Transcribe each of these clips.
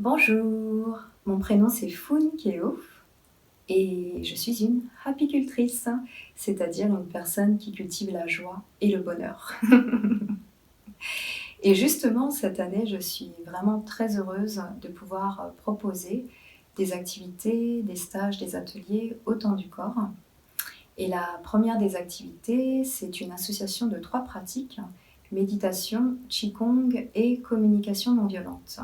Bonjour, mon prénom c'est Foun Keo et je suis une apicultrice, c'est-à-dire une personne qui cultive la joie et le bonheur. Et justement, cette année, je suis vraiment très heureuse de pouvoir proposer des activités, des stages, des ateliers au temps du corps. Et la première des activités, c'est une association de 3 pratiques: méditation, qigong et communication non violente.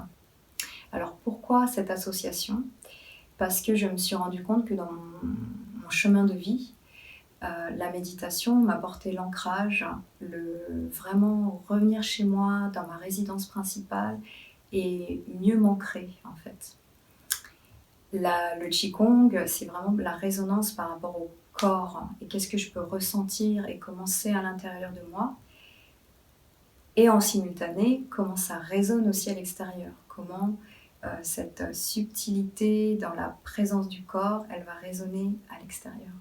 Alors pourquoi cette association? Parce que je me suis rendu compte que dans mon chemin de vie, la méditation m'apportait l'ancrage, vraiment revenir chez moi, dans ma résidence principale et mieux m'ancrer, en fait. Le qigong, c'est vraiment la résonance par rapport au corps et qu'est-ce que je peux ressentir et comment c'est à l'intérieur de moi. Et en simultané, comment ça résonne aussi à l'extérieur. Comment cette subtilité dans la présence du corps, elle va résonner à l'extérieur.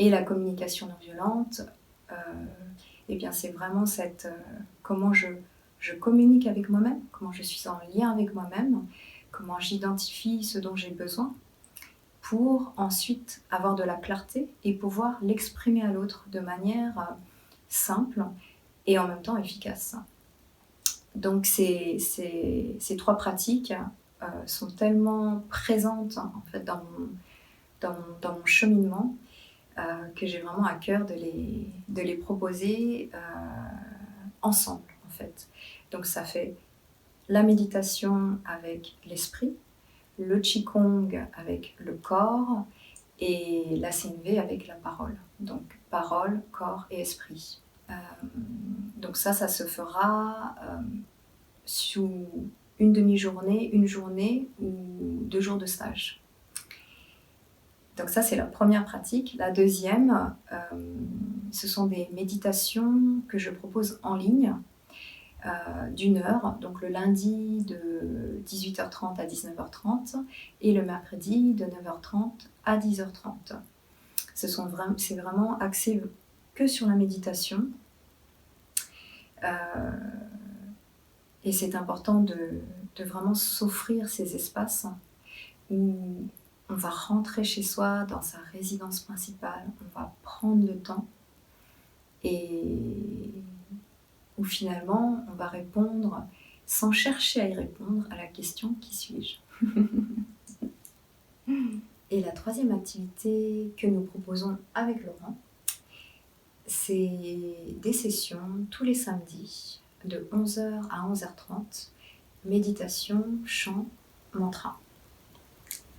Et la communication non violente, eh bien c'est vraiment comment je communique avec moi-même, comment je suis en lien avec moi-même, comment j'identifie ce dont j'ai besoin pour ensuite avoir de la clarté et pouvoir l'exprimer à l'autre de manière simple et en même temps efficace. Donc ces 3 pratiques sont tellement présentes en fait dans mon cheminement que j'ai vraiment à cœur de les proposer ensemble en fait. Donc ça fait la méditation avec l'esprit, le qigong avec le corps et la CNV avec la parole. Donc parole, corps et esprit. Donc ça se fera sous une demi-journée, une journée ou 2 jours de stage. Donc ça, c'est la première pratique. La deuxième, ce sont des méditations que je propose en ligne d'1 heure, donc le lundi de 18h30 à 19h30 et le mercredi de 9h30 à 10h30. C'est vraiment axé que sur la méditation. Et c'est important de vraiment s'offrir ces espaces où on va rentrer chez soi dans sa résidence principale, on va prendre le temps et où finalement on va répondre sans chercher à y répondre à la question: qui suis-je? Et la troisième activité que nous proposons avec Laurent, c'est des sessions tous les samedis de 11h à 11h30, méditation, chant, mantra.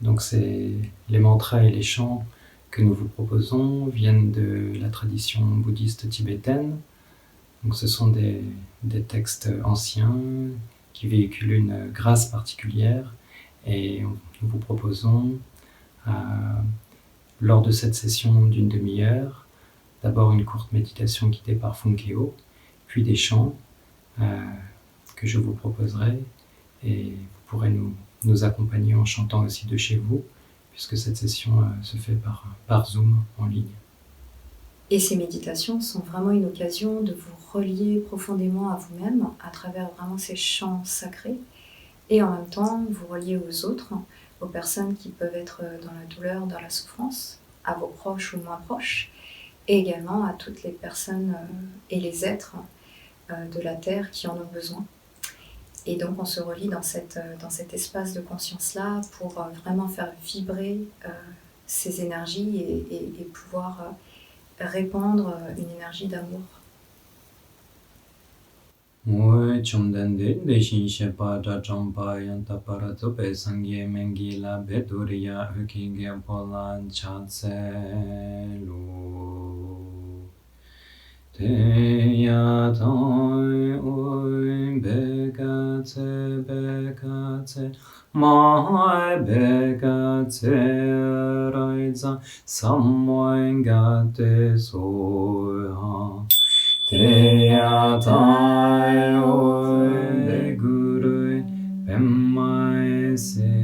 Donc les mantras et les chants que nous vous proposons viennent de la tradition bouddhiste tibétaine. Donc ce sont des textes anciens qui véhiculent une grâce particulière et nous vous proposons lors de cette session d'1 demi-heure, d'abord une courte méditation guidée par Foun Keo, puis des chants que je vous proposerai et vous pourrez nous accompagner en chantant aussi de chez vous, puisque cette session se fait par Zoom en ligne. Et ces méditations sont vraiment une occasion de vous relier profondément à vous-même à travers vraiment ces chants sacrés et en même temps vous relier aux autres, aux personnes qui peuvent être dans la douleur, dans la souffrance, à vos proches ou moins proches, et également à toutes les personnes et les êtres de la Terre qui en ont besoin. Et donc on se relie dans cet espace de conscience-là pour vraiment faire vibrer ces énergies et pouvoir répandre une énergie d'amour. Mue chumdende deshin shepa da champa yanta para zope sangye mengi la beduriya ukinge polan chatse lu te ya tai ui bekatse mai bekatse raiza samoin gate soha te ya tai oi begurui pemmae se